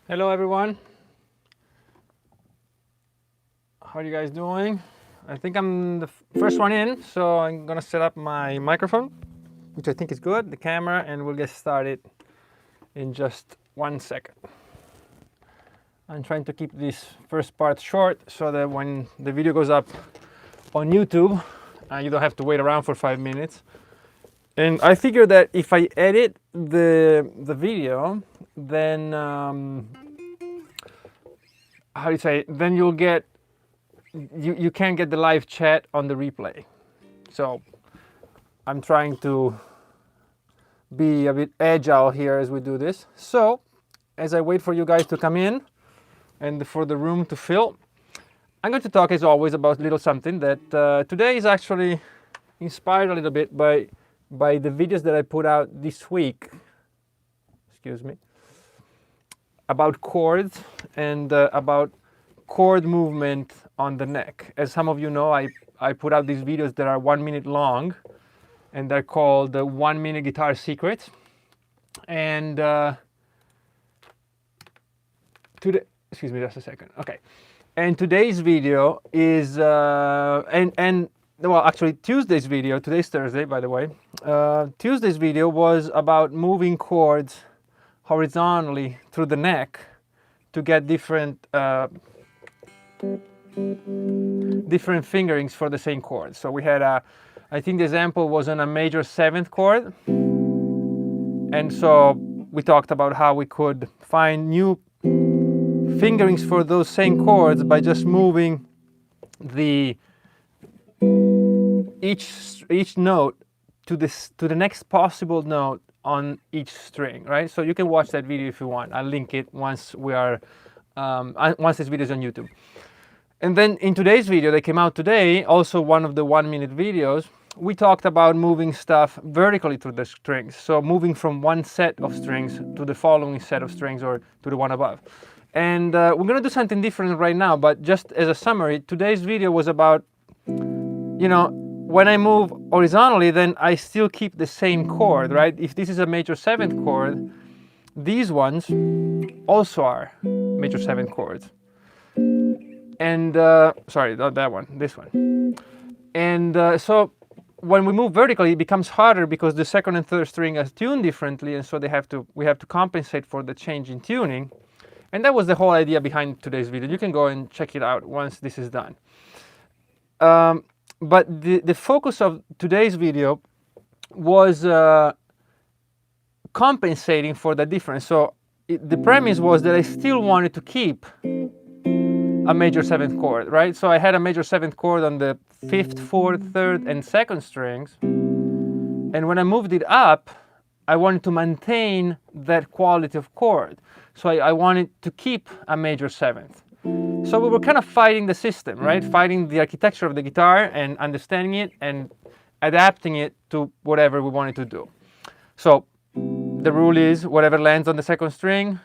Hello everyone. How are you guys doing? I think I'm the first one in, so I'm gonna set up my microphone, which I think is good, the camera, and we'll get started in just 1 second. I'm trying to keep this first part short so that when the video goes up on YouTube, you don't have to wait around for 5 minutes. And I figure that if I edit the video, then how do you say? Then you'll get you can't get the live chat on the replay. So I'm trying to be a bit agile here as we do this. So as I wait for you guys to come in and for the room to fill, I'm going to talk as always about a little something that today is actually inspired a little bit by the videos that I put out this week. Excuse me. About chords and about chord movement on the neck. As some of you know, I put out these videos that are 1 minute long, and they're called the 1 minute guitar secrets. And excuse me just a second. Okay. And today's video is well, actually Tuesday's video, today's Thursday by the way, Tuesday's video was about moving chords horizontally through the neck to get different fingerings for the same chord. So we had I think the example was on a major 7th chord, and so we talked about how we could find new fingerings for those same chords by just moving each note to the next possible note on each string, right? So you can watch that video if you want. I'll link it once once this video is on YouTube. And then in today's video that came out today, also one of the 1 minute videos, we talked about moving stuff vertically through the strings. So moving from one set of strings to the following set of strings or to the one above. And we're going to do something different right now, but just as a summary, today's video was about, you know, when I move horizontally, then I still keep the same chord, right? If this is a major 7th chord, these ones also are major 7th chords. And sorry, not that one, this one. And so when we move vertically, it becomes harder because the second and third string are tuned differently, and so we have to compensate for the change in tuning. And that was the whole idea behind today's video. You can go and check it out once this is done. But the focus of today's video was compensating for the difference. So the premise was that I still wanted to keep a major 7th chord, right? So I had a major 7th chord on the 5th, 4th, 3rd, and 2nd strings. And when I moved it up, I wanted to maintain that quality of chord. So I wanted to keep a major 7th. So we were kind of fighting the system, right? Fighting the architecture of the guitar and understanding it and adapting it to whatever we wanted to do. So the rule is whatever lands on the 2nd string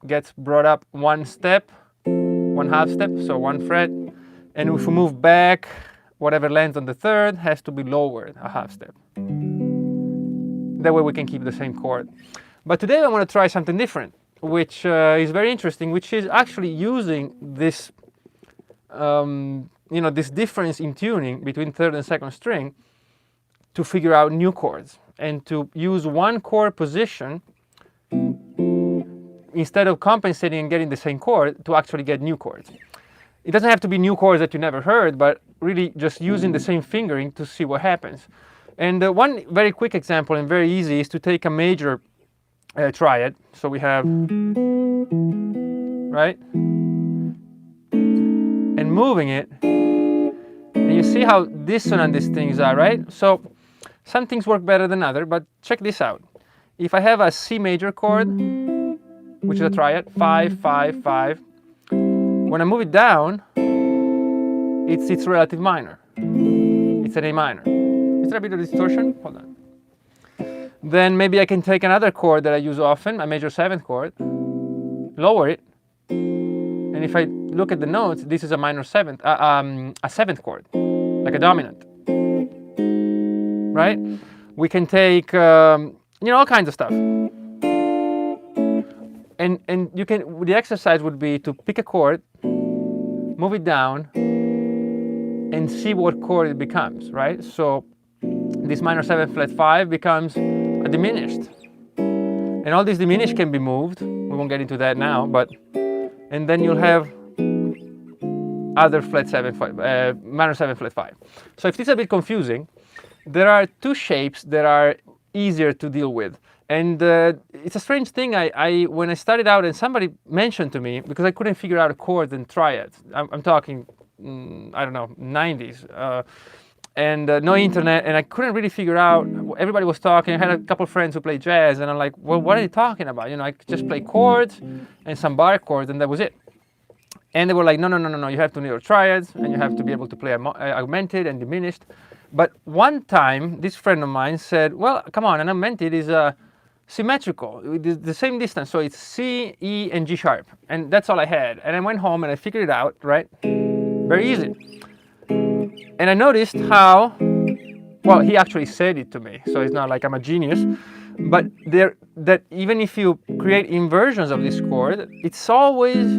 gets brought up 1 step, 1/2 step, so 1 fret. And if we move back, whatever lands on the 3rd has to be lowered 1/2 step. That way we can keep the same chord. But today I want to try something different, which is very interesting, which is actually using this, this difference in tuning between 3rd and 2nd string to figure out new chords and to use one chord position instead of compensating and getting the same chord to actually get new chords. It doesn't have to be new chords that you never heard, but really just using the same fingering to see what happens. And one very quick example and very easy is to take a major triad. So we have, right? And moving it, and you see how dissonant these things are, right? So some things work better than others, but check this out. If I have a C major chord, which is a triad, 5, 5, 5, when I move it down, it's relative minor. It's an A minor. Is there a bit of distortion? Hold on. Then maybe I can take another chord that I use often, a major 7th chord, lower it, and if I look at the notes, this is a minor 7th, a 7th chord, like a dominant, right? We can take, all kinds of stuff. And you can, the exercise would be to pick a chord, move it down, and see what chord it becomes, right? So this minor 7 flat 5 becomes a diminished. And all these diminished can be moved. We won't get into that now, but, and then you'll have other flat 7, minor 7 flat 5. So if this is a bit confusing, there are two shapes that are easier to deal with. And it's a strange thing. When I started out and somebody mentioned to me, because I couldn't figure out a chord and triads. I'm talking, I don't know, 90s. And no internet, and I couldn't really figure out. Everybody was talking. I had a couple friends who play jazz, and I'm like, well, what are you talking about? You know, I could just play chords and some bar chords, and that was it. And they were like, no, you have to know triads, and you have to be able to play augmented and diminished. But one time, this friend of mine said, well, come on, an augmented is symmetrical, the same distance, so it's C, E, and G sharp, and that's all I had. And I went home and I figured it out, right? Very easy. And I noticed how, well, he actually said it to me, so it's not like I'm a genius, but that even if you create inversions of this chord, it's always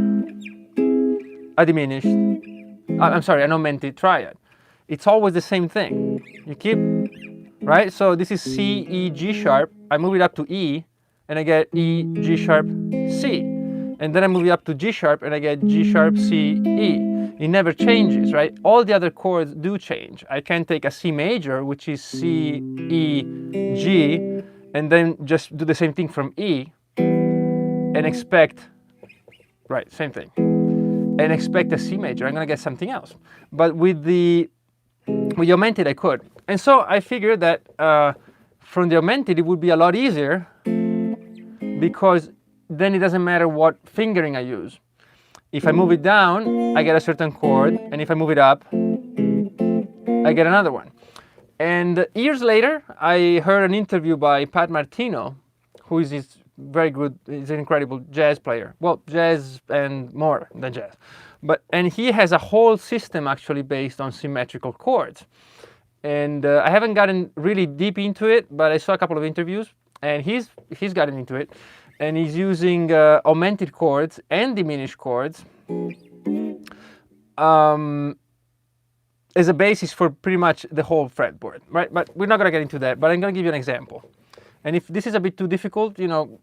a diminished, I'm sorry, an augmented triad. It's always the same thing. You keep, right? So this is C, E, G sharp. I move it up to E, and I get E, G sharp, C. And then I move it up to G sharp, and I get G sharp, C, E. It never changes, right? All the other chords do change. I can take a C major, which is C, E, G, and then just do the same thing from E, and expect, right, same thing. And expect a C major. I'm gonna get something else. But with the augmented, I could. And so I figured that from the augmented, it would be a lot easier because then it doesn't matter what fingering I use. If I move it down, I get a certain chord, and if I move it up, I get another one. And years later, I heard an interview by Pat Martino, who is this very good, he's an incredible jazz player. Well, jazz and more than jazz. And he has a whole system actually based on symmetrical chords. And I haven't gotten really deep into it, but I saw a couple of interviews, and he's gotten into it. And he's using augmented chords and diminished chords as a basis for pretty much the whole fretboard, right? But we're not going to get into that, but I'm going to give you an example. And if this is a bit too difficult, you know,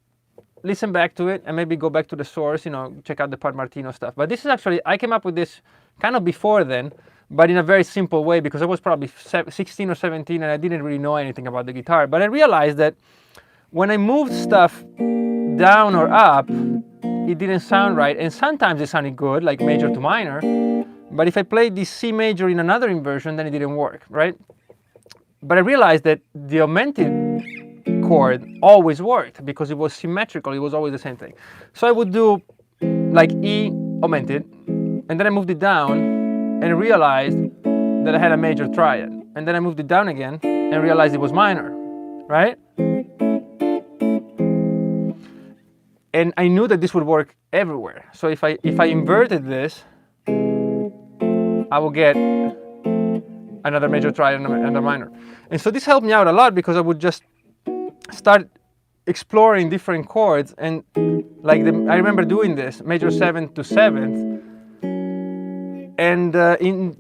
listen back to it and maybe go back to the source, you know, check out the Pat Martino stuff. But this is actually, I came up with this kind of before then, but in a very simple way because I was probably 16 or 17 and I didn't really know anything about the guitar. But I realized that when I moved stuff down or up, it didn't sound right. And sometimes it sounded good, like major to minor. But if I played this C major in another inversion, then it didn't work, right? But I realized that the augmented chord always worked because it was symmetrical. It was always the same thing. So I would do like E augmented, and then I moved it down and realized that I had a major triad. And then I moved it down again and realized it was minor, right? And I knew that this would work everywhere. So if I inverted this, I will get another major triad and a minor. And so this helped me out a lot because I would just start exploring different chords. And like I remember doing this, major 7th to 7th. And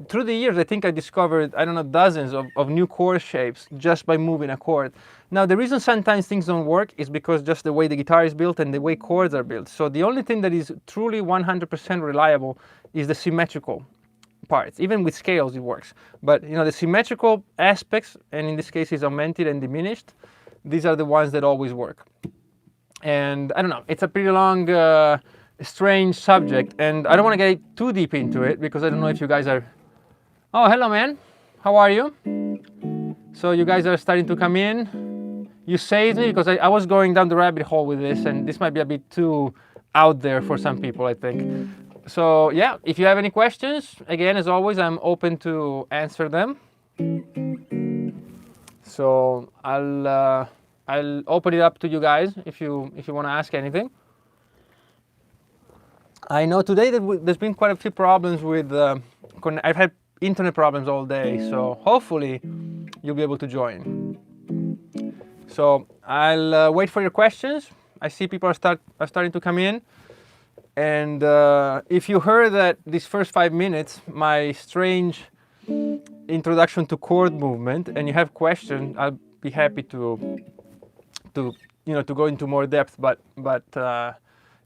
through the years, I think I discovered, I don't know, dozens of new chord shapes just by moving a chord. Now, the reason sometimes things don't work is because just the way the guitar is built and the way chords are built. So the only thing that is truly 100% reliable is the symmetrical parts. Even with scales, it works. But, you know, the symmetrical aspects, and in this case, is augmented and diminished, these are the ones that always work. And I don't know, it's a pretty long, strange subject, and I don't want to get too deep into it because I don't know if you guys are... Oh, hello, man. How are you? So you guys are starting to come in. You saved me because I was going down the rabbit hole with this, and this might be a bit too out there for some people, I think. So yeah, if you have any questions, again, as always, I'm open to answer them. So I'll open it up to you guys if you want to ask anything. I know today that there's been quite a few problems with, I've had internet problems all day, so hopefully you'll be able to join. So I'll wait for your questions, I see people are starting to come in. And if you heard that these first 5 minutes, my strange introduction to chord movement, and you have questions, I'll be happy to go into more depth. But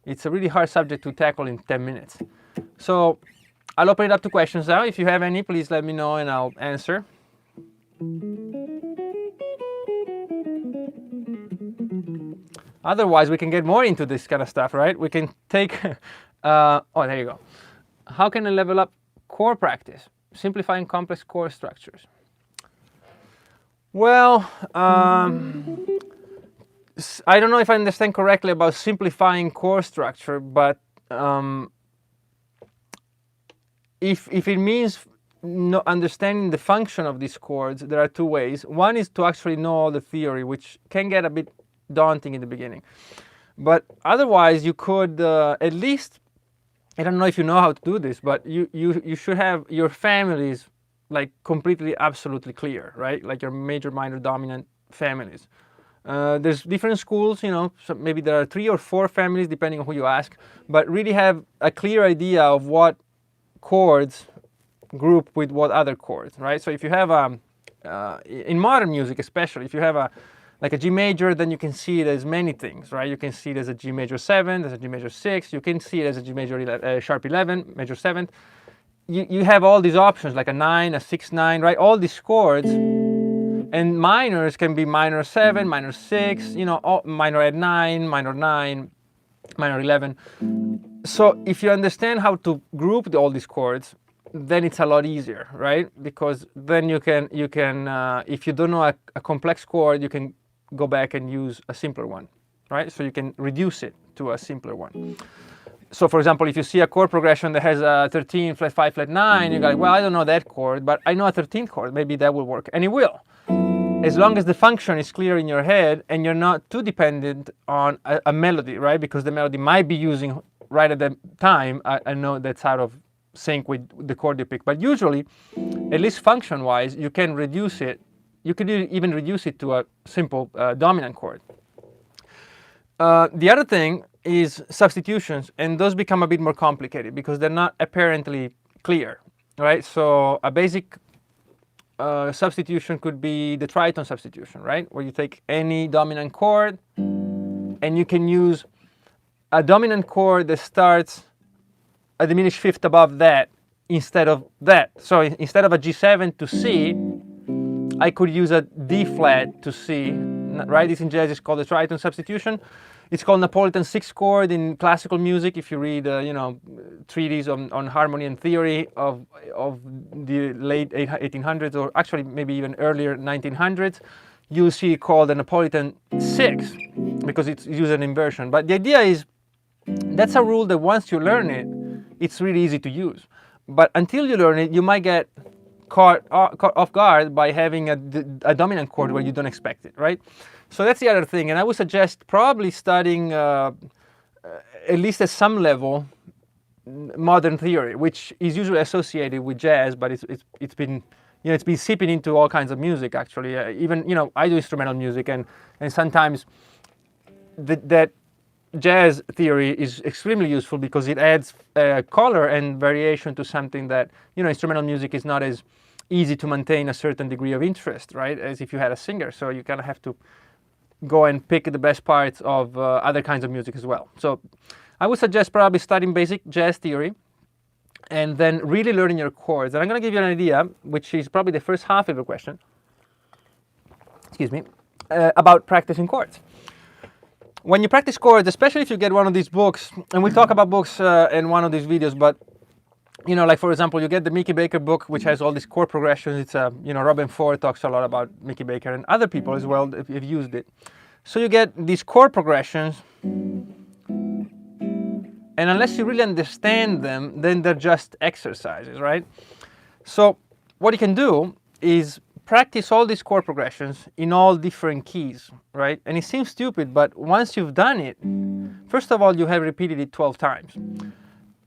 it's a really hard subject to tackle in 10 minutes. So I'll open it up to questions now. If you have any, please let me know and I'll answer. Otherwise, we can get more into this kind of stuff, right? We can take, oh, there you go. How can I level up chord practice? Simplifying complex chord structures. Well, I don't know if I understand correctly about simplifying chord structure, but if it means understanding the function of these chords, there are two ways. One is to actually know all the theory, which can get a bit daunting in the beginning. But otherwise, you could at least, I don't know if you know how to do this, but you should have your families like completely, absolutely clear, right? Like your major, minor, dominant families. There's different schools, so maybe there are 3 or 4 families depending on who you ask, but really have a clear idea of what chords group with what other chords, right? So if you have in modern music especially, if you have like a G major, then you can see it as many things, right? You can see it as a G major 7, as a G major 6, you can see it as a G major sharp 11, major 7th. You have all these options like a 9, a 6, 9, right? All these chords, and minors can be minor 7, minor 6, minor at 9, minor 9, minor 11. So if you understand how to group all these chords, then it's a lot easier, right? Because then you can if you don't know a complex chord, you can go back and use a simpler one, right? So you can reduce it to a simpler one. So for example, if you see a chord progression that has a 13, flat 5, flat 9, you're like, well, I don't know that chord, but I know a 13th chord, maybe that will work. And it will, as long as the function is clear in your head and you're not too dependent on a melody, right? Because the melody might be using right at the time a note that's out of sync with the chord you pick. But usually, at least function-wise, you can reduce it. You could even reduce it to a simple dominant chord. The other thing is substitutions, and those become a bit more complicated because they're not apparently clear, right? So a basic substitution could be the tritone substitution, right? Where you take any dominant chord and you can use a dominant chord that starts a diminished fifth above that instead of that. So instead of a G7 to C, I could use a D flat to C, right? This in jazz is called the tritone substitution. It's called Napolitan 6th chord in classical music. If you read, treatises on harmony and theory of the late 1800s, or actually maybe even earlier 1900s, you'll see it called the Napolitan 6 because it's used an inversion. But the idea is that's a rule that once you learn it, it's really easy to use. But until you learn it, you might get caught off guard by having a dominant chord where you don't expect it, right? So that's the other thing, and I would suggest probably studying at least at some level modern theory, which is usually associated with jazz, but it's been seeping into all kinds of music actually. Even I do instrumental music, and sometimes that jazz theory is extremely useful because it adds color and variation to something that instrumental music is not as easy to maintain a certain degree of interest, right? As if you had a singer, so you kind of have to go and pick the best parts of other kinds of music as well. So I would suggest probably studying basic jazz theory and then really learning your chords. And I'm going to give you an idea, which is probably the first half of your question, excuse me, about practicing chords. When you practice chords, especially if you get one of these books, and we'll talk about books in one of these videos, but like for example, you get the Mickey Baker book, which has all these chord progressions. It's Robin Ford talks a lot about Mickey Baker, and other people as well have used it. So you get these chord progressions, and unless you really understand them, then they're just exercises, right? So what you can do is practice all these chord progressions in all different keys, right? And it seems stupid, but once you've done it, first of all, you have repeated it 12 times.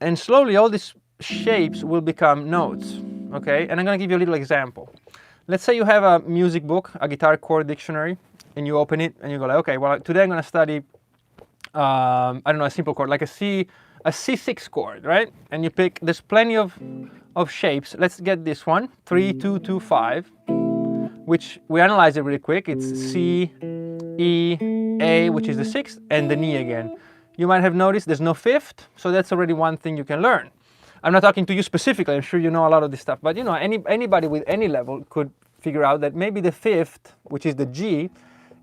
And slowly all these shapes will become notes, okay? And I'm going to give you a little example. Let's say you have a music book, a guitar chord dictionary, and you open it and you go like, okay, well, today I'm going to study I don't know, a simple chord like a C6 chord, right? And you pick, there's plenty of shapes. Let's get this one, 3, 2, 2, 5, which we analyze it really quick. It's C, E, A, which is the sixth, and then E again. You might have noticed there's no fifth, so that's already one thing you can learn. I'm not talking to you specifically, I'm sure you know a lot of this stuff, but you know, anybody with any level could figure out that maybe the fifth, which is the G,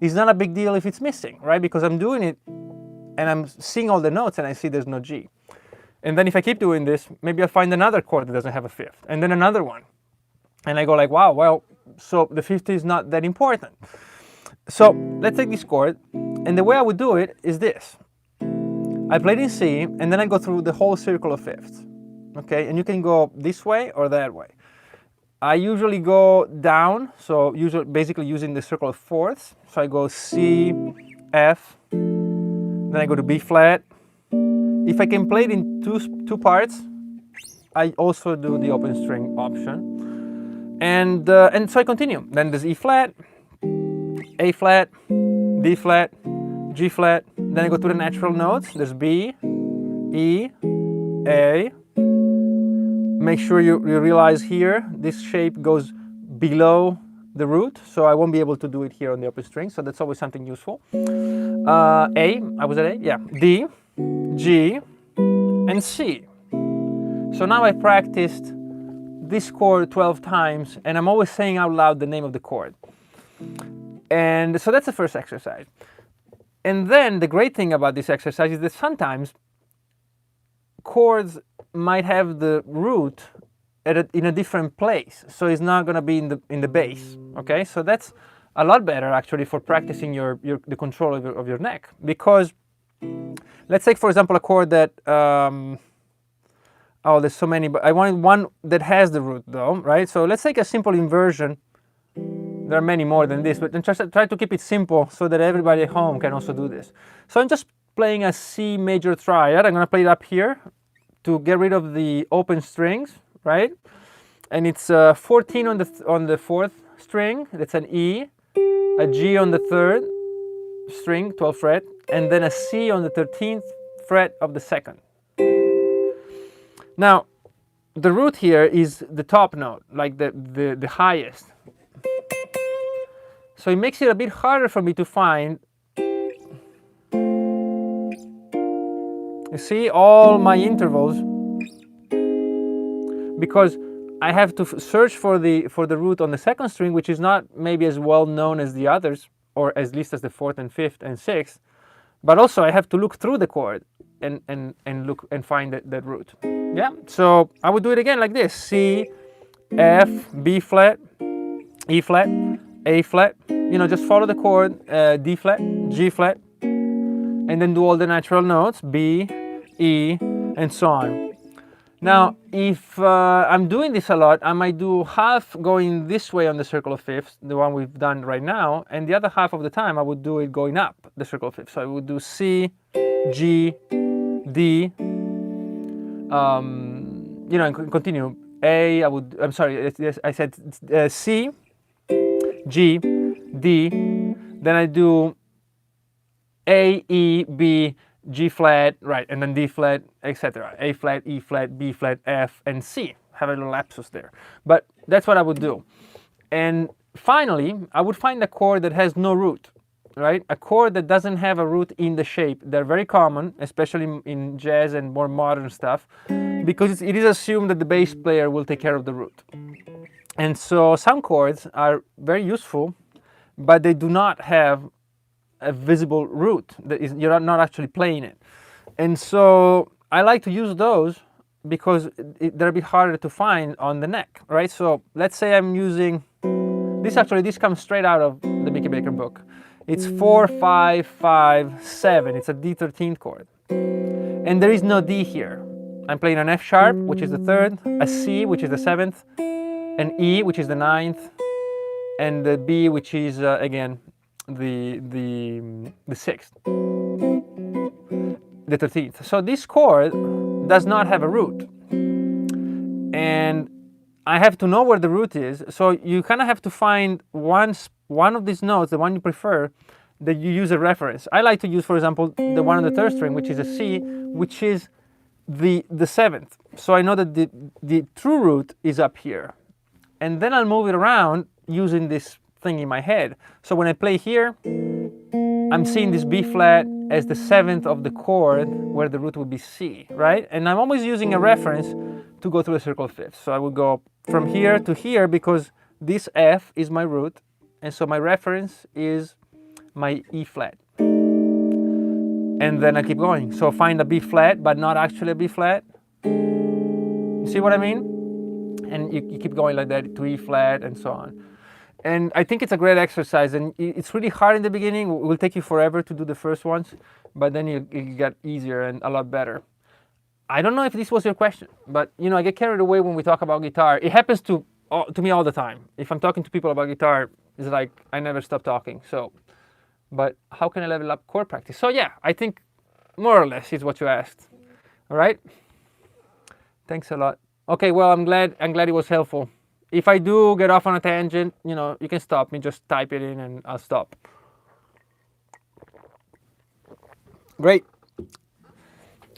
is not a big deal if it's missing, right? Because I'm doing it and I'm seeing all the notes and I see there's no G. And then if I keep doing this, maybe I'll find another chord that doesn't have a fifth, and then another one. And I go like, wow, well, so the fifth is not that important. So let's take this chord, and the way I would do it is this. I play it in C, and then I go through the whole circle of fifths, okay? And you can go this way or that way. I usually go down, so basically using the circle of fourths. So I go C, F, then I go to B flat. If I can play it in two parts, I also do the open string option. And so I continue. Then there's E flat, A flat, D flat, G flat. Then I go to the natural notes. There's B, E, A. Make sure you realize here, this shape goes below the root, so I won't be able to do it here on the open string, so that's always something useful. A, I was at A? Yeah. D, G, and C. So now I practiced this chord 12 times, and I'm always saying out loud the name of the chord. And so that's the first exercise. And then the great thing about this exercise is that sometimes chords might have the root in a different place, so it's not going to be in the bass. Okay, so that's a lot better actually for practicing the control of your neck, because let's take for example a chord that oh, there's so many, but I wanted one that has the root though, right? So let's take a simple inversion. There are many more than this, but then try to keep it simple so that everybody at home can also do this. So I'm just playing a C major triad. I'm going to play it up here to get rid of the open strings, right? And it's 14 on the fourth string. That's an E, a G on the third string, 12th fret, and then a C on the 13th fret of the second. Now, the root here is the top note, like the highest. So it makes it a bit harder for me to find. You see all my intervals, because I have to search for the root on the second string, which is not maybe as well known as the others, or at least as the fourth and fifth and sixth. But also I have to look through the chord and look and find that root. Yeah. So I would do it again like this: C, F, B flat, E flat, A flat. You know, just follow the chord, D flat, G flat, and then do all the natural notes, B, E, and so on. Now, if I'm doing this a lot, I might do half going this way on the circle of fifths, the one we've done right now, and the other half of the time I would do it going up the circle of fifths. So I would do C, G, D, you know, and continue. A, I'm sorry, I said C, G, D, then I do A, E, B, G flat, right, and then D flat, etc. A flat, E flat, B flat, F, and C. Have a little lapsus there. But that's what I would do. And finally, I would find a chord that has no root, right? A chord that doesn't have a root in the shape. They're very common, especially in jazz and more modern stuff, because it is assumed that the bass player will take care of the root. And so some chords are very useful, but they do not have a visible root. You're not actually playing it. And so I like to use those because they're a bit harder to find on the neck, right? So let's say I'm using this. Actually, this comes straight out of the Mickey Baker book. It's 4, 5, 5, 7. It's a D13 chord. And there is no D here. I'm playing an F sharp, which is the third, a C, which is the seventh, an E, which is the ninth, and the B, which is again the sixth, the 13th. So this chord does not have a root, and I have to know where the root is. So you kind of have to find one of these notes, the one you prefer, that you use a reference. I like to use, for example, the one on the third string, which is a C, which is the seventh. So I know that the true root is up here. And then I'll move it around using this thing in my head. So when I play here, I'm seeing this B flat as the seventh of the chord where the root would be C, right? And I'm always using a reference to go through a circle of fifths. So I would go from here to here because this F is my root, and so my reference is my E flat. And then I keep going. So find a B flat, but not actually a B flat. You see what I mean? And you keep going like that to E flat and so on. And I think it's a great exercise, and it's really hard in the beginning. It will take you forever to do the first ones, but then you get easier and a lot better. I don't know if this was your question, but you know, I get carried away when we talk about guitar. It happens to me all the time. If I'm talking to people about guitar, it's like I never stop talking. So, but how can I level up chord practice? So yeah, I think more or less is what you asked. All right. Thanks a lot. Okay, well, I'm glad it was helpful. If I do get off on a tangent, you know, you can stop me, just type it in and I'll stop. Great.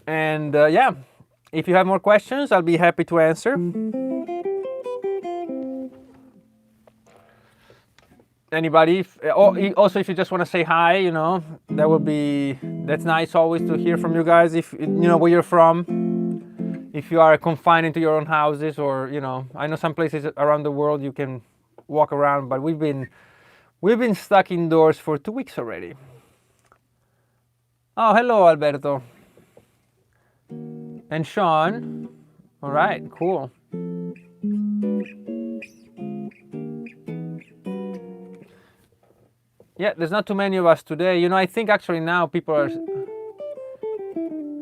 And yeah, if you have more questions, I'll be happy to answer. Anybody, also if you just want to say hi, you know, that's nice always to hear from you guys, if you know where you're from. If you are confined into your own houses, or you know, I know some places around the world you can walk around, but we've been stuck indoors for 2 weeks already. Oh, hello, Alberto. And Sean. All right, cool. Yeah, there's not too many of us today. You know, I think actually now people are...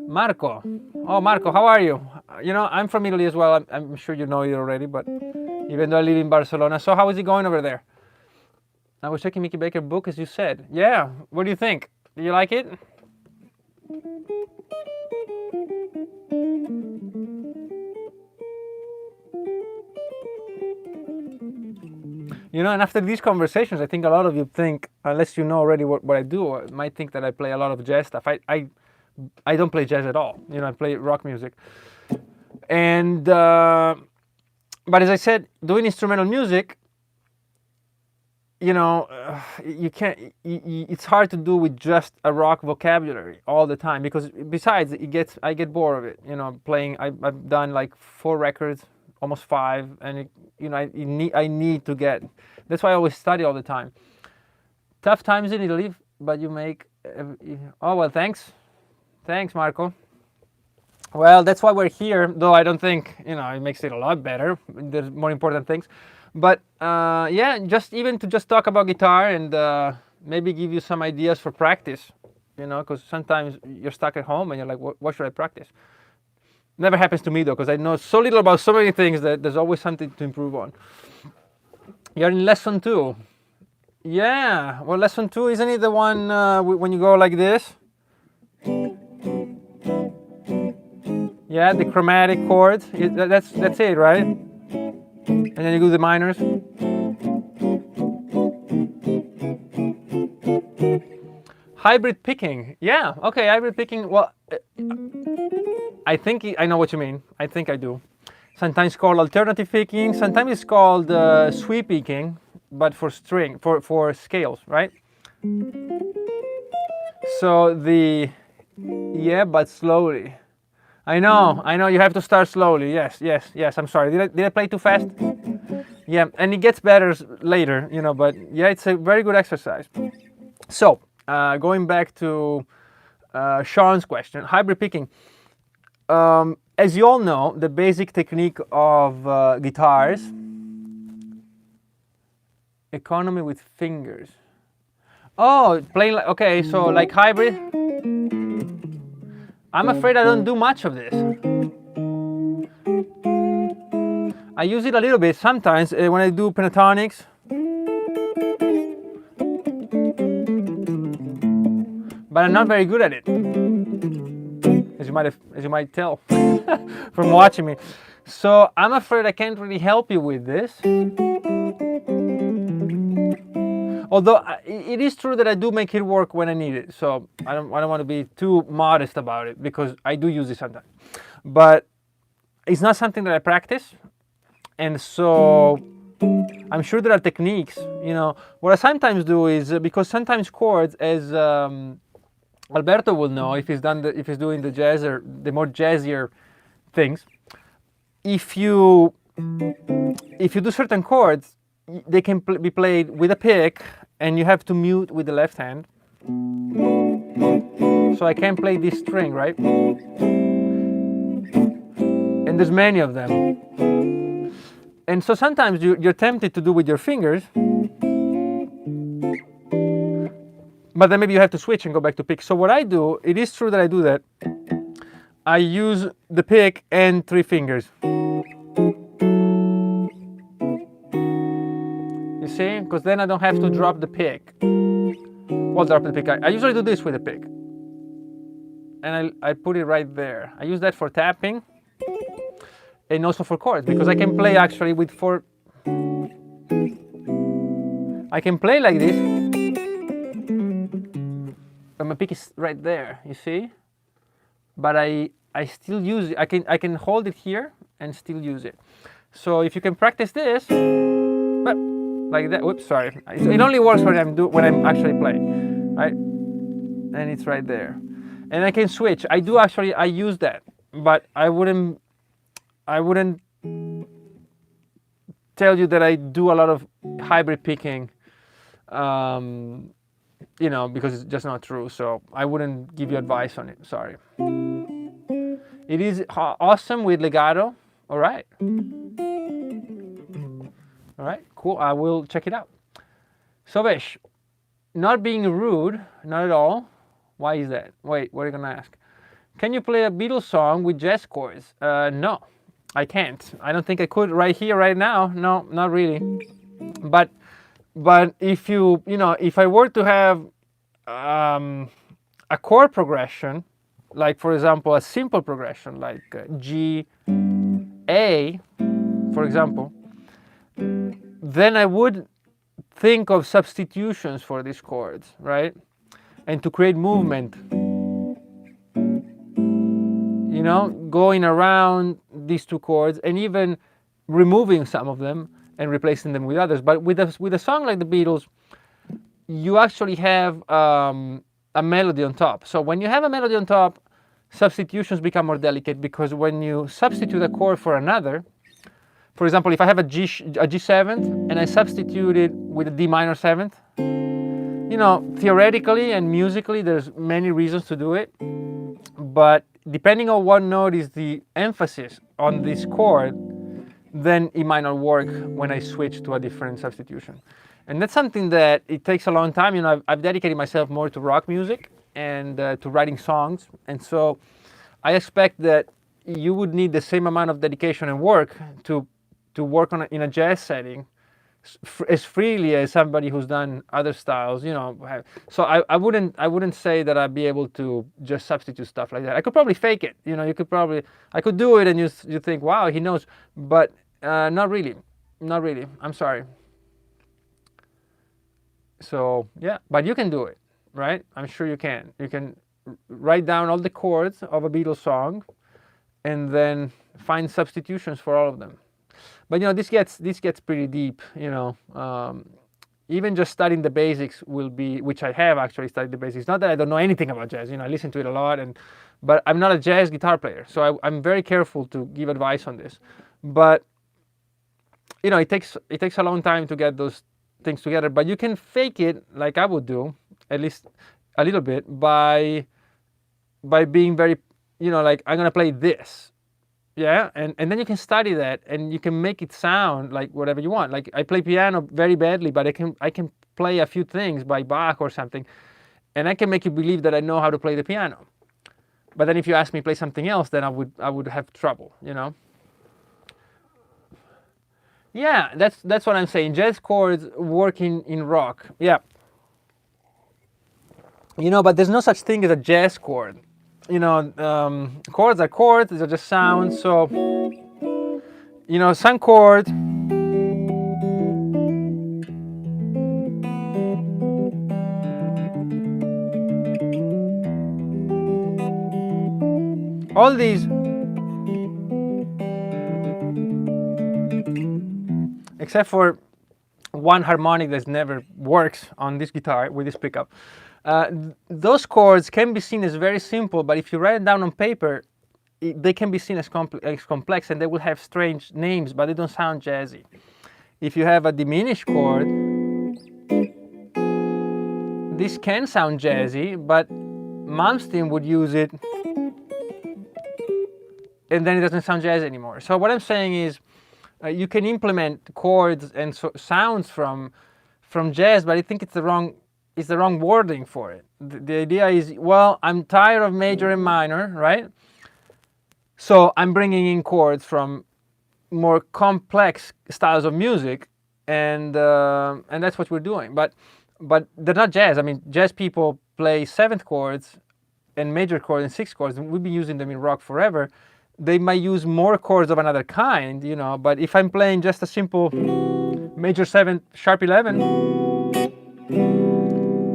Marco. Oh, Marco, how are you? You know, I'm from Italy as well. I'm sure you know it already, but even though I live in Barcelona. So how is it going over there? I was checking Mickey Baker's book, as you said. Yeah, what do you think? Do you like it? You know, and after these conversations, I think a lot of you think, unless you know already what I do, might think that I play a lot of jazz stuff. I don't play jazz at all. You know, I play rock music. And, but as I said, doing instrumental music, you know, you can't, it's hard to do with just a rock vocabulary all the time, because besides I get bored of it, you know, playing, I've done like 4 records, almost 5, and you know, I need to get, that's why I always study all the time. Tough times in Italy, but you make, oh, well, thanks, Marco. Well, that's why we're here, though I don't think, you know, it makes it a lot better. There's more important things. But yeah, just talk about guitar and maybe give you some ideas for practice, you know, because sometimes you're stuck at home and you're like, what should I practice? Never happens to me though, because I know so little about so many things that there's always something to improve on. You're in lesson 2. Yeah, well, lesson 2, isn't it the one when you go like this? Yeah, the chromatic chords. That's it, right? And then you do the minors. Hybrid picking. Yeah, okay, hybrid picking. Well, I think I know what you mean. I think I do. Sometimes called alternative picking. Sometimes it's called sweep picking, but for string, for scales, right? So yeah, but slowly. I know, you have to start slowly. Yes, I'm sorry. Did I play too fast? Yeah, and it gets better later, you know, but yeah, it's a very good exercise. So, going back to Sean's question, hybrid picking. As you all know, the basic technique of guitars, economy with fingers. Oh, playing like, okay, so like hybrid. I'm afraid I don't do much of this. I use it a little bit sometimes when I do pentatonics. But I'm not very good at it, as you might tell from watching me. So I'm afraid I can't really help you with this. Although it is true that I do make it work when I need it, so I don't want to be too modest about it because I do use it sometimes. But it's not something that I practice, and so I'm sure there are techniques. What I sometimes do is because sometimes chords, as Alberto will know if he's doing the more jazzier things. If you do certain chords, they can be played with a pick, and you have to mute with the left hand. So I can play this string, right? And there's many of them. And so sometimes you're tempted to do with your fingers, but then maybe you have to switch and go back to pick. So what I do, it is true that I do that. I use the pick and 3 fingers. You see? Because then I don't have to drop the pick. Well, drop the pick. I usually do this with the pick. And I put it right there. I use that for tapping and also for chords, because I can play actually with 4. I can play like this. But my pick is right there, you see? But I still use it. I can hold it here and still use it. So if you can practice this, like that. Whoops, sorry. It only works when I'm actually playing, right? And it's right there. And I can switch. I use that, but I wouldn't tell you that I do a lot of hybrid picking. Because it's just not true. So I wouldn't give you advice on it. Sorry. It is awesome with legato. All right. All right. Cool. I will check it out. Sobesh, not being rude, not at all. Why is that? Wait, what are you gonna ask? Can you play a Beatles song with jazz chords? No, I can't. I don't think I could right here, right now. No, not really. But if if I were to have a chord progression, like for example a simple progression like G, A, for example, then I would think of substitutions for these chords, right? And to create movement, going around these 2 chords and even removing some of them and replacing them with others. But with a song like the Beatles, you actually have a melody on top. So when you have a melody on top, substitutions become more delicate, because when you substitute a chord for another, for example, if I have a G7 and I substitute it with a D minor 7th, theoretically and musically, there's many reasons to do it. But depending on what note is the emphasis on this chord, then it might not work when I switch to a different substitution. And that's something that it takes a long time. I've dedicated myself more to rock music and to writing songs. And so I expect that you would need the same amount of dedication and work to work in a jazz setting as freely as somebody who's done other styles, So I wouldn't say that I'd be able to just substitute stuff like that. I could probably fake it. I could do it and you think, wow, he knows. But not really. I'm sorry. So yeah, but you can do it, right? I'm sure you can. You can write down all the chords of a Beatles song and then find substitutions for all of them. But this gets pretty deep, Even just studying the basics which I have actually studied the basics. Not that I don't know anything about jazz, I listen to it a lot, but I'm not a jazz guitar player, so I'm very careful to give advice on this. But it takes a long time to get those things together. But you can fake it, like I would do, at least a little bit, by being very, like I'm gonna play this. Yeah, and then you can study that, and you can make it sound like whatever you want. Like I play piano very badly, but I can play a few things by Bach or something, and I can make you believe that I know how to play the piano. But then if you ask me to play something else, then I would have trouble, Yeah, that's what I'm saying. Jazz chords working in rock. Yeah. But there's no such thing as a jazz chord. Chords are chords, these are just sounds. So, some chord all these, except for one harmonic that never works on this guitar with this pickup, those chords can be seen as very simple, but if you write it down on paper, they can be seen as complex, and they will have strange names, but they don't sound jazzy. If you have a diminished chord, this can sound jazzy, but Malmsteen would use it, and then it doesn't sound jazzy anymore. So what I'm saying is, you can implement chords and sounds from jazz, but I think it's the wrong wording for it. The idea is, well, I'm tired of major and minor, right? So I'm bringing in chords from more complex styles of music, and that's what we're doing. But they're not jazz. I mean, jazz people play seventh chords and major chords and sixth chords, and we've been using them in rock forever. They might use more chords of another kind, you know, but if I'm playing just a simple major 7 sharp 11,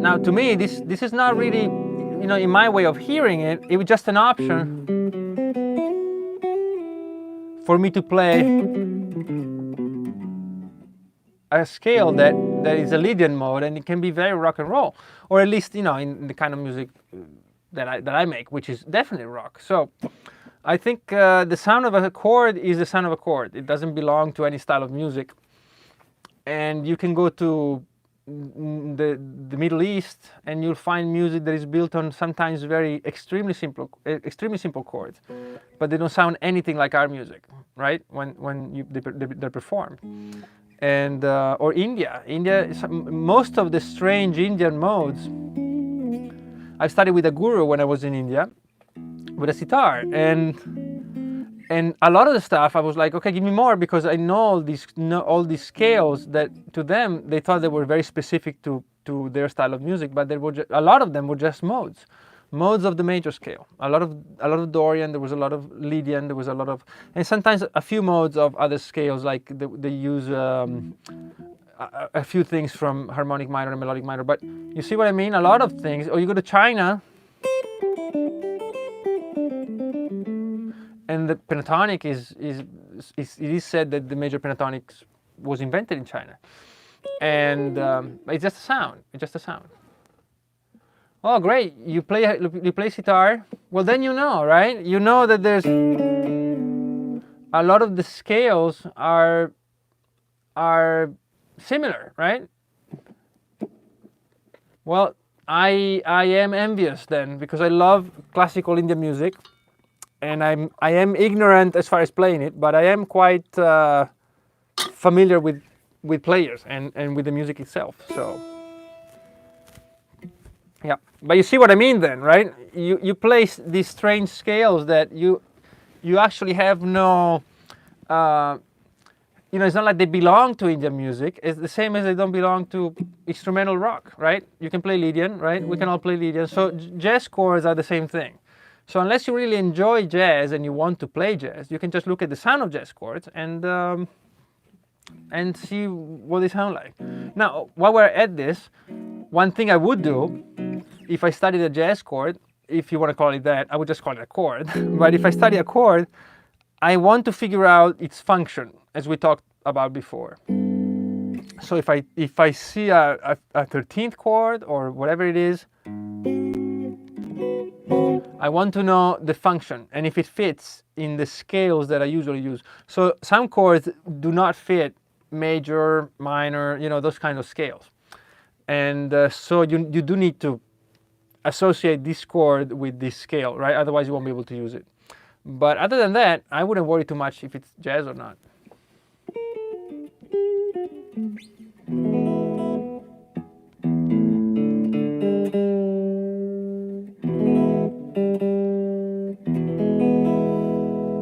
now to me this is not really, you know, in my way of hearing it, it was just an option for me to play a scale that is a Lydian mode, and it can be very rock and roll, or at least, you know, in the kind of music that I make, which is definitely rock. So I think the sound of a chord is the sound of a chord. It doesn't belong to any style of music. And you can go to the Middle East, and you'll find music that is built on sometimes very extremely simple chords, but they don't sound anything like our music, right? When they're performed. And or India, most of the strange Indian modes. I studied with a guru when I was in India with a sitar, and a lot of the stuff I was like, okay, give me more, because I know all these scales that to them they thought they were very specific to their style of music, but there were a lot of them were just modes of the major scale. A lot of Dorian, there was a lot of Lydian, there was a lot of, and sometimes a few modes of other scales, like they use a few things from harmonic minor and melodic minor. But you see what I mean? A lot of things. Or you go to China, and the pentatonic it is said that the major pentatonic was invented in China, and it's just a sound. It's just a sound. Oh, great! You play sitar. Well, then you know, right? You know that there's a lot of the scales are similar, right? Well, I am envious then, because I love classical Indian music, and I am ignorant as far as playing it, but I am quite familiar with players and with the music itself. So yeah, but you see what I mean then, right? You play these strange scales that you actually have no, you know, it's not like they belong to Indian music. It's the same as they don't belong to instrumental rock, right? You can play Lydian, right? We can all play Lydian. So jazz chords are the same thing. So unless you really enjoy jazz and you want to play jazz, you can just look at the sound of jazz chords and see what they sound like. Now, while we're at this, one thing I would do, if I studied a jazz chord, if you want to call it that, I would just call it a chord. But if I study a chord, I want to figure out its function, as we talked about before. So if I see a 13th chord or whatever it is, I want to know the function and if it fits in the scales that I usually use. So some chords do not fit major, minor, you know, those kind of scales. And so you do need to associate this chord with this scale, right? Otherwise you won't be able to use it. But other than that, I wouldn't worry too much if it's jazz or not.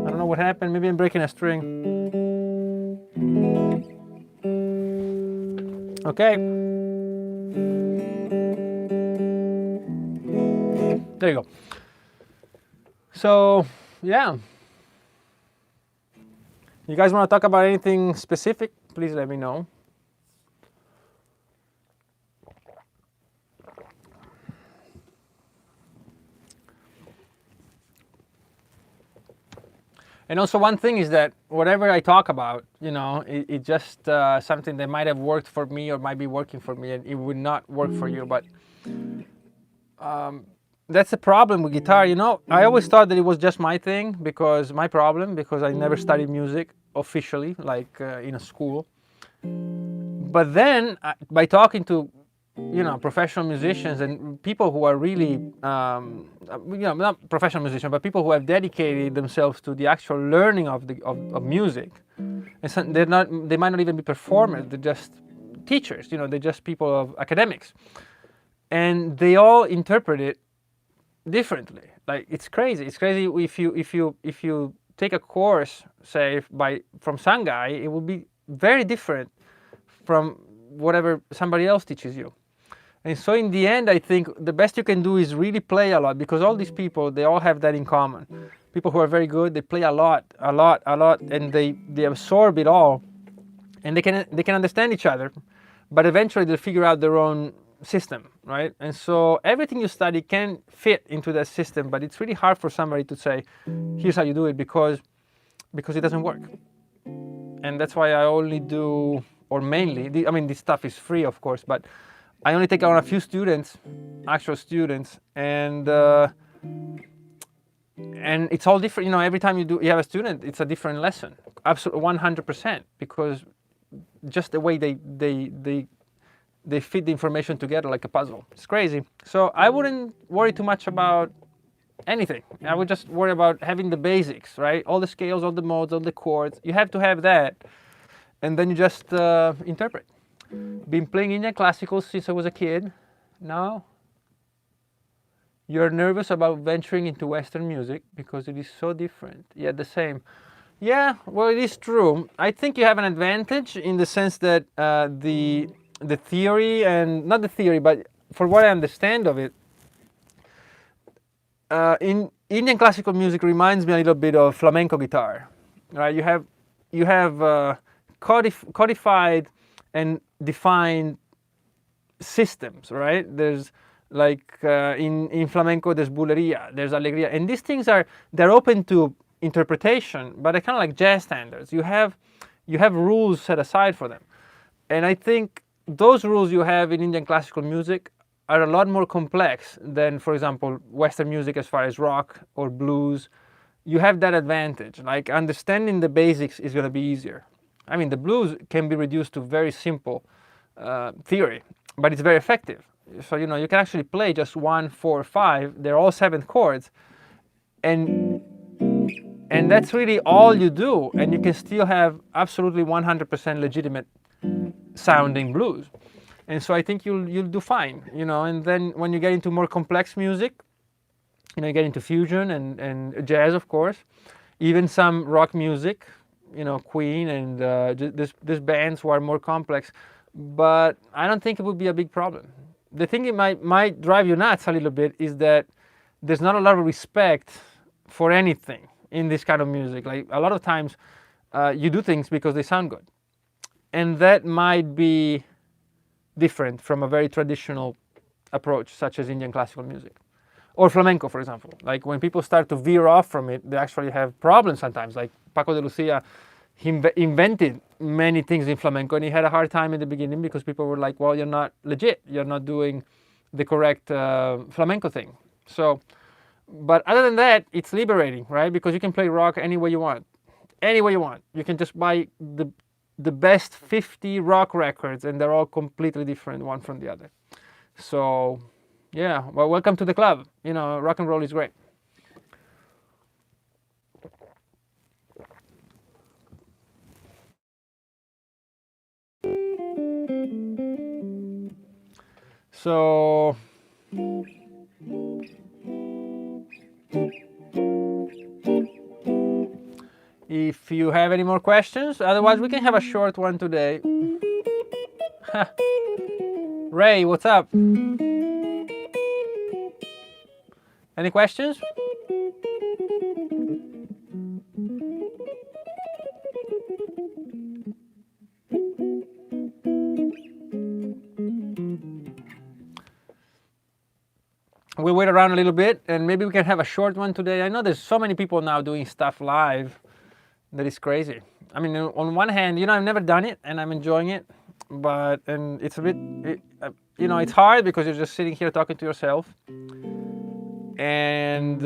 I don't know what happened. Maybe I'm breaking a string. Okay. There you go. So, yeah. You guys want to talk about anything specific? Please let me know. And also one thing is that whatever I talk about, you know, it just something that might have worked for me or might be working for me, and it would not work for you. But that's the problem with guitar. You know, I always thought that it was just my thing, because my problem, because I never studied music officially, like in a school. But then by talking to, you know, professional musicians and people who are really, you know, not professional musicians, but people who have dedicated themselves to the actual learning of music. And so they might not even be performers, they're just teachers, you know, they're just people of academics. And they all interpret it differently. Like, it's crazy. It's crazy if you take a course, say from some guy, it will be very different from whatever somebody else teaches you. And so in the end, I think the best you can do is really play a lot, because all these people, they all have that in common. People who are very good, they play a lot, and they absorb it all, and they can understand each other, but eventually they'll figure out their own system, right? And so everything you study can fit into that system, but it's really hard for somebody to say, here's how you do it, because it doesn't work. And that's why I only do, or mainly, I mean, this stuff is free, of course, but I only take on a few students, actual students, and it's all different. You know, every time you have a student, it's a different lesson, absolutely 100%, because just the way they fit the information together like a puzzle. It's crazy. So I wouldn't worry too much about anything. I would just worry about having the basics, right? All the scales, all the modes, all the chords. You have to have that, and then you just interpret. Been playing Indian classical since I was a kid. Now you're nervous about venturing into Western music because it is so different, yet the same. Yeah, well, it is true. I think you have an advantage in the sense that the theory, and not the theory, but for what I understand of it, in Indian classical music reminds me a little bit of flamenco guitar, right? You have codified and defined systems, right? There's like in flamenco, there's bulería, there's alegría, and these things they're open to interpretation, but they're kind of like jazz standards. You have rules set aside for them, and I think those rules you have in Indian classical music are a lot more complex than, for example, Western music as far as rock or blues. You have that advantage. Like, understanding the basics is going to be easier. I mean, the blues can be reduced to very simple theory, but it's very effective. So, you know, you can actually play just 1, 4, 5. They're all 7th chords, and that's really all you do, and you can still have absolutely 100% legitimate sounding blues. And so I think you'll do fine, you know. And then when you get into more complex music, you know, you get into fusion and jazz, of course, even some rock music, you know, Queen and these bands who are more complex. But I don't think it would be a big problem. The thing that might drive you nuts a little bit is that there's not a lot of respect for anything in this kind of music. Like, a lot of times you do things because they sound good, and that might be different from a very traditional approach such as Indian classical music or flamenco, for example. Like, when people start to veer off from it, they actually have problems sometimes. Like Paco de Lucia, he invented many things in flamenco, and he had a hard time in the beginning because people were like, well, you're not legit, you're not doing the correct flamenco thing. So, but other than that, it's liberating, right? Because you can play rock any way you want. Any way you want. You can just buy the best 50 rock records, and they're all completely different one from the other. So, yeah, well, welcome to the club. You know, rock and roll is great. So, if you have any more questions, otherwise we can have a short one today. Ray, what's up? Any questions? We'll wait around a little bit, and maybe we can have a short one today. I know there's so many people now doing stuff live. that is crazy. I mean, on one hand, I've never done it and I'm enjoying it, and it's a bit, it's hard because you're just sitting here talking to yourself, and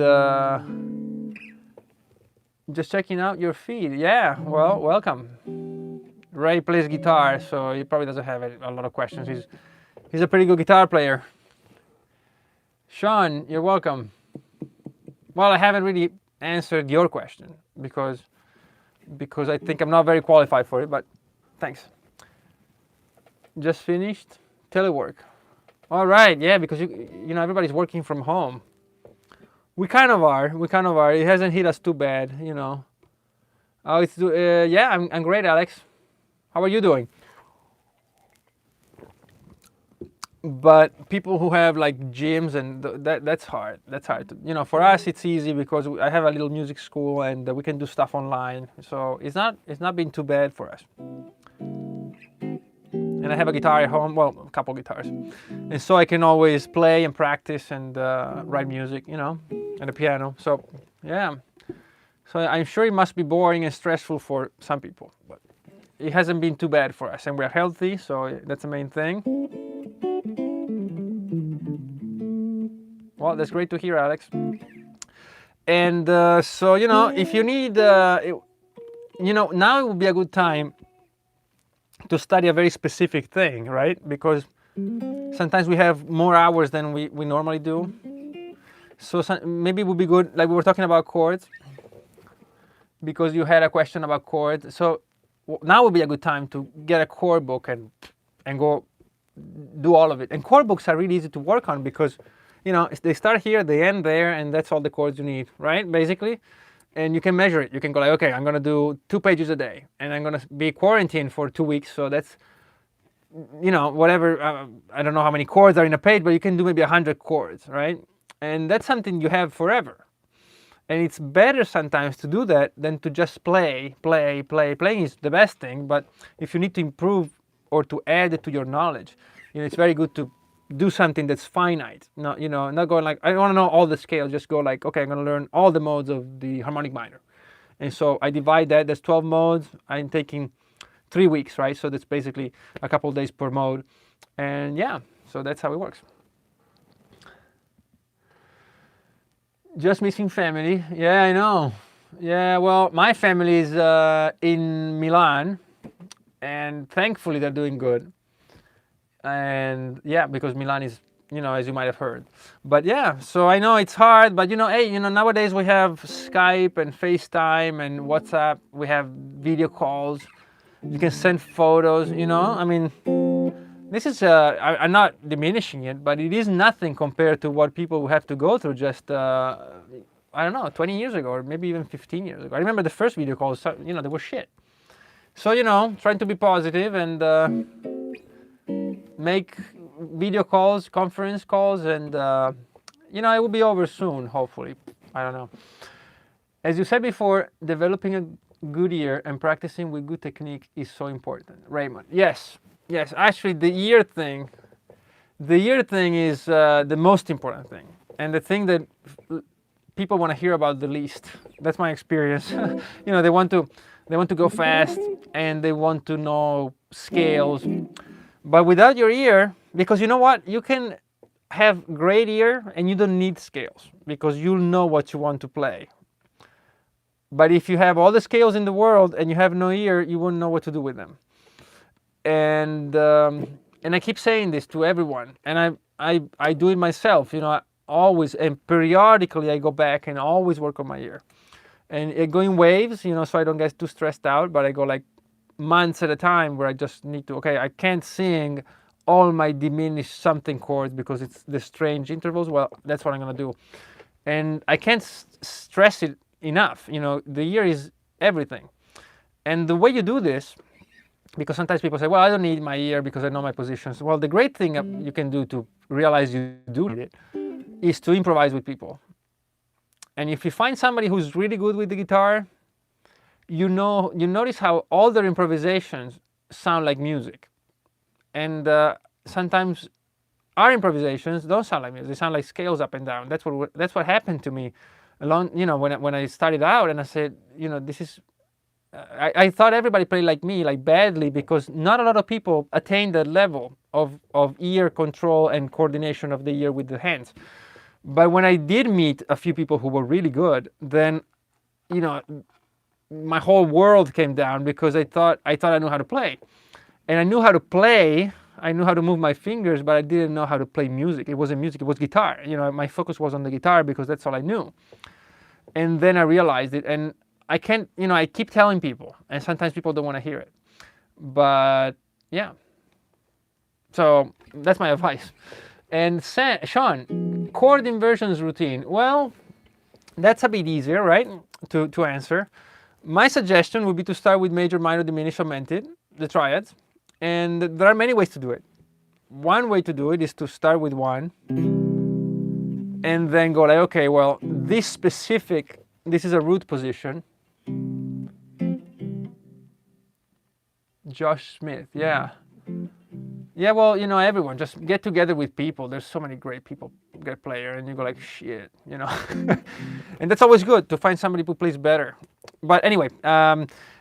just checking out your feed. Yeah, well, welcome. Ray plays guitar, so he probably doesn't have a lot of questions. He's a pretty good guitar player. Sean, you're welcome. Well, I haven't really answered your question because I think I'm not very qualified for it, but thanks. Just finished telework. All right, yeah, because everybody's working from home. We kind of are. It hasn't hit us too bad, Oh, yeah, I'm great, Alex. How are you doing? But people who have like gyms and that's hard. That's hard. For us it's easy because I have a little music school and we can do stuff online. So it's not been too bad for us. And I have a guitar at home, well, a couple guitars, and so I can always play and practice and write music, and a piano. So yeah. So I'm sure it must be boring and stressful for some people, but it hasn't been too bad for us, and we're healthy, so that's the main thing. Well, that's great to hear, Alex. And so, if you need, now it would be a good time to study a very specific thing, right? Because sometimes we have more hours than we normally do. So maybe it would be good, like we were talking about chords, because you had a question about chords. So now would be a good time to get a chord book and go do all of it. And chord books are really easy to work on because they start here, they end there, and that's all the chords you need, right? Basically. And you can measure it. You can go like, okay, I'm going to do 2 pages a day, and I'm going to be quarantined for 2 weeks. So that's, whatever, I don't know how many chords are in a page, but you can do maybe 100 chords, right? And that's something you have forever. And it's better sometimes to do that than to just play. Playing is the best thing, but if you need to improve or to add it to your knowledge, it's very good to do something that's finite. Not going like, I want to know all the scales. Just go like, okay, I'm going to learn all the modes of the harmonic minor. And so I divide that. There's 12 modes. I'm taking 3 weeks, right? So that's basically a couple of days per mode. And yeah, so that's how it works. Just missing family. Yeah, I know. Yeah, well, my family is in Milan, and thankfully they're doing good. And yeah, because Milan is, as you might have heard. But yeah, so I know it's hard, but hey, nowadays we have Skype and FaceTime and WhatsApp. We have video calls. You can send photos, I mean, this is, I'm not diminishing it, but it is nothing compared to what people have to go through just, I don't know, 20 years ago, or maybe even 15 years ago. I remember the first video calls, they were shit. So, trying to be positive and make video calls, conference calls, and, it will be over soon, hopefully. I don't know. As you said before, developing a good ear and practicing with good technique is so important. Raymond, yes, actually the ear thing is the most important thing, and the thing that people want to hear about the least. That's my experience. They want to go fast and they want to know scales, but without your ear, because you know what, you can have great ear and you don't need scales because you'll know what you want to play. But if you have all the scales in the world and you have no ear, you won't know what to do with them. And I keep saying this to everyone, and I do it myself. I always and periodically I go back and always work on my ear, and I go in waves. So I don't get too stressed out. But I go like months at a time where I just need to. Okay, I can't sing all my diminished something chords because it's the strange intervals. Well, that's what I'm gonna do, and I can't stress it enough. The ear is everything, and the way you do this, because sometimes people say, well, I don't need my ear because I know my positions. Well, the great thing you can do to realize you do need it is to improvise with people. And if you find somebody who's really good with the guitar, you notice how all their improvisations sound like music. And sometimes our improvisations don't sound like music. They sound like scales up and down. That's what happened to me when I started out, and I said, this is I thought everybody played like me, like badly, because not a lot of people attain that level of ear control and coordination of the ear with the hands. But when I did meet a few people who were really good, then, you know, my whole world came down, because I thought I knew how to play. And I knew how to play, I knew how to move my fingers, but I didn't know how to play music. It wasn't music, it was guitar. You know, my focus was on the guitar because that's all I knew. And then I realized it, and I can't, you know, I keep telling people, and sometimes people don't want to hear it. But yeah, so that's my advice. And Sean, chord inversions routine. Well, that's a bit easier, right, to answer. My suggestion would be to start with major, minor, diminished, augmented, the triads. And there are many ways to do it. One way to do it is to start with one, and then go like, okay, well, this is a root position. Josh Smith, yeah. Yeah, well, you know, everyone, just get together with people. There's so many great people, great player, and you go like, shit, you know. And that's always good to find somebody who plays better. But anyway,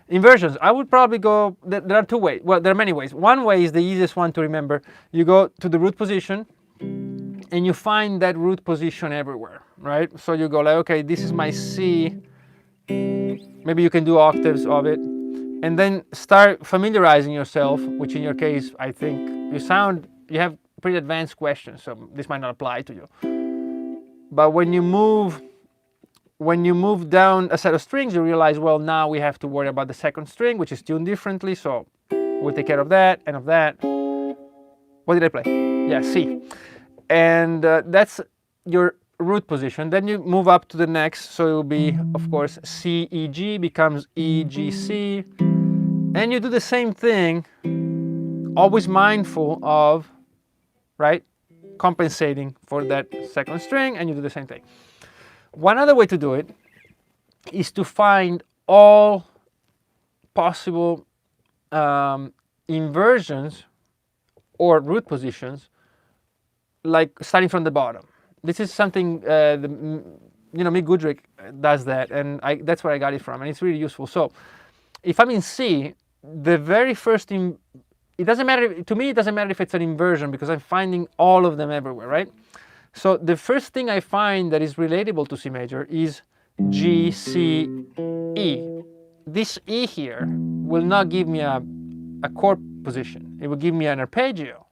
inversions, I would probably go, there are two ways. Well, there are many ways. One way is the easiest one to remember. You go to the root position, and you find that root position everywhere, right? So you go like, okay, this is my C. Maybe you can do octaves of it. And then start familiarizing yourself, which in your case, I think you have pretty advanced questions, so this might not apply to you. But when you move down a set of strings, you realize, well, now we have to worry about the second string, which is tuned differently, so we'll take care of that and of that. What did I play? Yeah, C. And that's your root position. Then you move up to the next, so it will be, of course, C, E, G becomes E, G, C. And you do the same thing, always mindful of, right, compensating for that second string, and you do the same thing. One other way to do it is to find all possible inversions or root positions, like starting from the bottom. This is something, Mick Goodrick does that, and that's where I got it from, and it's really useful. So if I'm in C, the very first, it doesn't matter, to me it doesn't matter if it's an inversion, because I'm finding all of them everywhere, right? So the first thing I find that is relatable to C major is G, C, E. This E here will not give me a chord position. It will give me an arpeggio,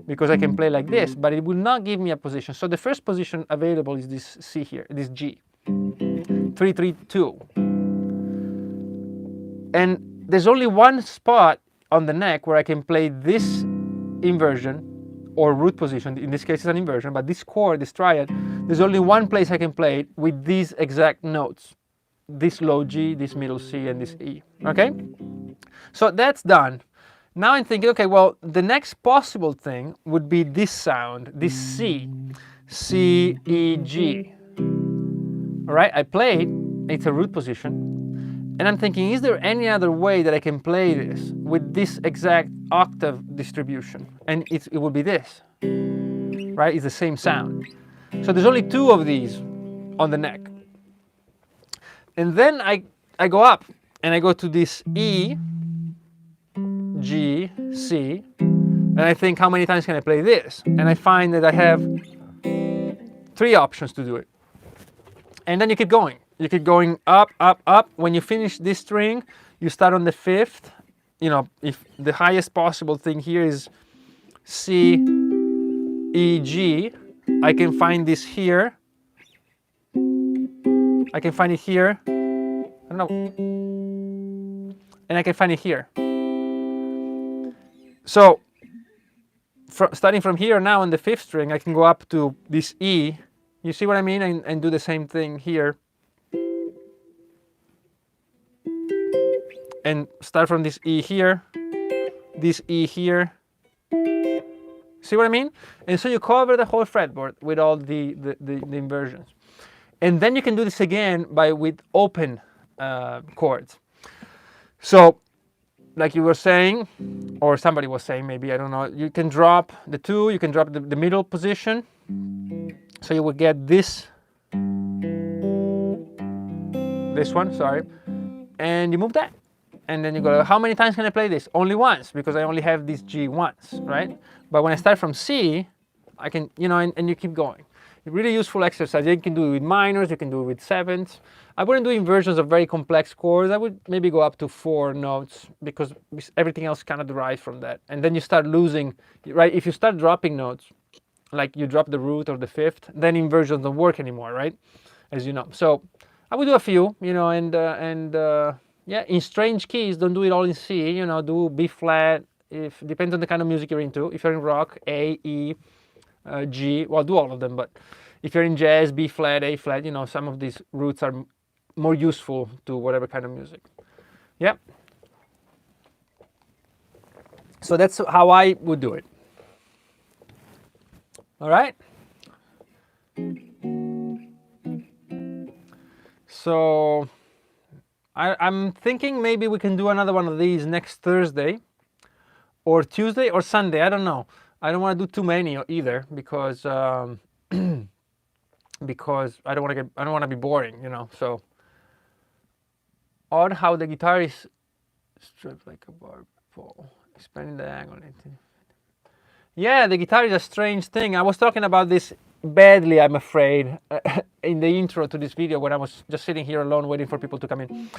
because I can play like this, but it will not give me a position. So the first position available is this C here, this G. 3, 3, 2. And there's only one spot on the neck where I can play this inversion or root position. In this case, it's an inversion, but this chord, this triad, there's only one place I can play it with these exact notes. This low G, this middle C, and this E, okay? So that's done. Now I'm thinking, okay, well, the next possible thing would be this sound, this C, C, E, G. All right, I play it, it's a root position. And I'm thinking, is there any other way that I can play this with this exact octave distribution? And it would be this, right? It's the same sound. So there's only two of these on the neck. And then I go up and I go to this E, G, C, and I think, how many times can I play this? And I find that I have 3 options to do it. And then you keep going. You keep going up, up, up. When you finish this string, you start on the 5th. You know, if the highest possible thing here is C, E, G, I can find this here. I can find it here. I don't know. And I can find it here. So, starting from here now on the 5th string, I can go up to this E. You see what I mean? And do the same thing here. And start from this E here, this E here. See what I mean? And so you cover the whole fretboard with all the inversions. And then you can do this again with open chords. So, like you were saying, or somebody was saying, maybe, I don't know, you can drop the 2, you can drop the middle position. So you will get this one, sorry, and you move that. And then you go, how many times can I play this? Only once, because I only have this G once, right? But when I start from C, I can, you know, and you keep going. A really useful exercise. You can do it with minors, you can do it with sevenths. I wouldn't do inversions of very complex chords. I would maybe go up to 4 notes, because everything else kind of derives from that. And then you start losing, right? If you start dropping notes, like you drop the root or the fifth, then inversions don't work anymore, right? As you know. So I would do a few, you know, and yeah, in strange keys, don't do it all in C, you know, do B flat, if depends on the kind of music you're into. If you're in rock, A, E, G, well, do all of them, but if you're in jazz, B flat, A flat, you know, some of these roots are more useful to whatever kind of music. Yeah. So that's how I would do it. All right. So I'm thinking maybe we can do another one of these next Thursday or Tuesday or Sunday. I don't know. I don't want to do too many either, because because I don't want to be boring, you know. So odd how the guitar is stripped like a barb pole, expanding the angle. Yeah, the guitar is a strange thing. I was talking about this badly, I'm afraid, in the intro to this video, when I was just sitting here alone waiting for people to come in.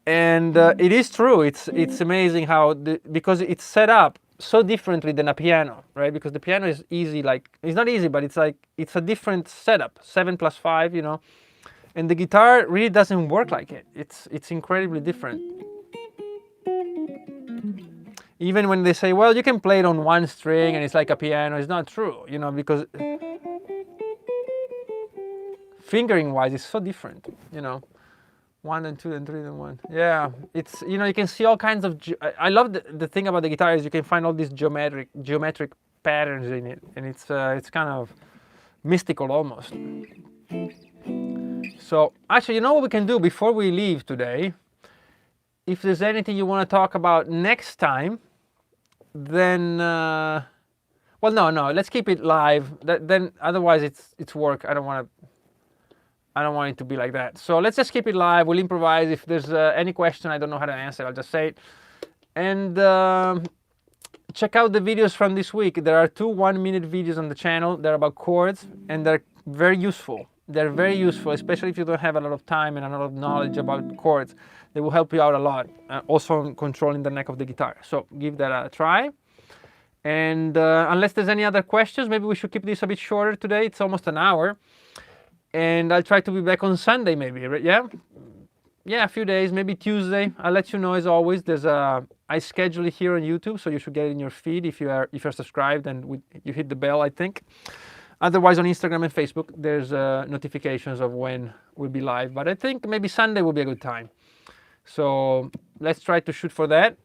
And it is true. It's amazing how because it's set up so differently than a piano, right? Because the piano is easy, like it's not easy, but it's like it's a different setup, 7 + 5, you know. And the guitar really doesn't work like it. It's incredibly different. Even when they say, well, you can play it on one string and it's like a piano, it's not true, you know, because fingering wise it's so different, you know. 1 then 2 then 3 then 1. Yeah, it's, you know, you can see all kinds of I love the thing about the guitar is you can find all these geometric patterns in it, and it's kind of mystical almost. So actually, you know what we can do before we leave today? If there's anything you want to talk about next time, then well, no, let's keep it live. Then otherwise it's work. I don't want it to be like that. So let's just keep it live. We'll improvise. If there's any question I don't know how to answer, I'll just say it. And check out the videos from this week. There are 2 1-minute videos on the channel. They're about chords, and they're very useful. They're very useful, especially if you don't have a lot of time and a lot of knowledge about chords. They will help you out a lot, also in controlling the neck of the guitar. So give that a try. And unless there's any other questions, maybe we should keep this a bit shorter today. It's almost an hour. And I'll try to be back on Sunday maybe, right? Yeah? Yeah, a few days, maybe Tuesday. I'll let you know as always. I schedule it here on YouTube, so you should get it in your feed if you're subscribed and you hit the bell, I think. Otherwise, on Instagram and Facebook, there's notifications of when we'll be live. But I think maybe Sunday will be a good time. So let's try to shoot for that.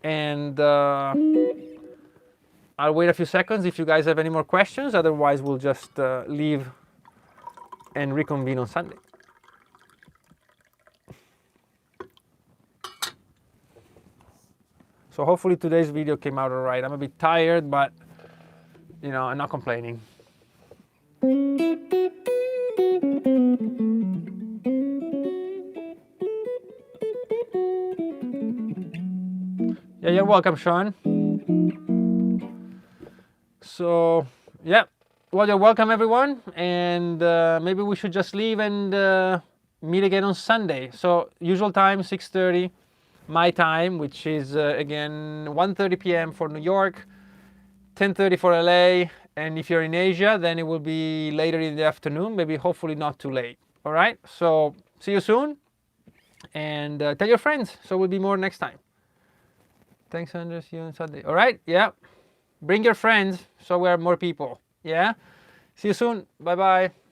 And I'll wait a few seconds if you guys have any more questions. Otherwise, we'll just leave and reconvene on Sunday. So hopefully today's video came out all right. I'm a bit tired, but you know, I'm not complaining. Yeah, you're welcome, Sean. So, yeah, well, you're welcome, everyone. And maybe we should just leave and meet again on Sunday. So, usual time, 6:30, my time, which is, again, 1:30 p.m. for New York, 10:30 for LA. And if you're in Asia, then it will be later in the afternoon, maybe hopefully not too late. All right, so see you soon. And tell your friends, so we'll be more next time. Thanks, Andrew. See you on Sunday. All right, yeah. Bring your friends so we're more people. Yeah. See you soon. Bye-bye.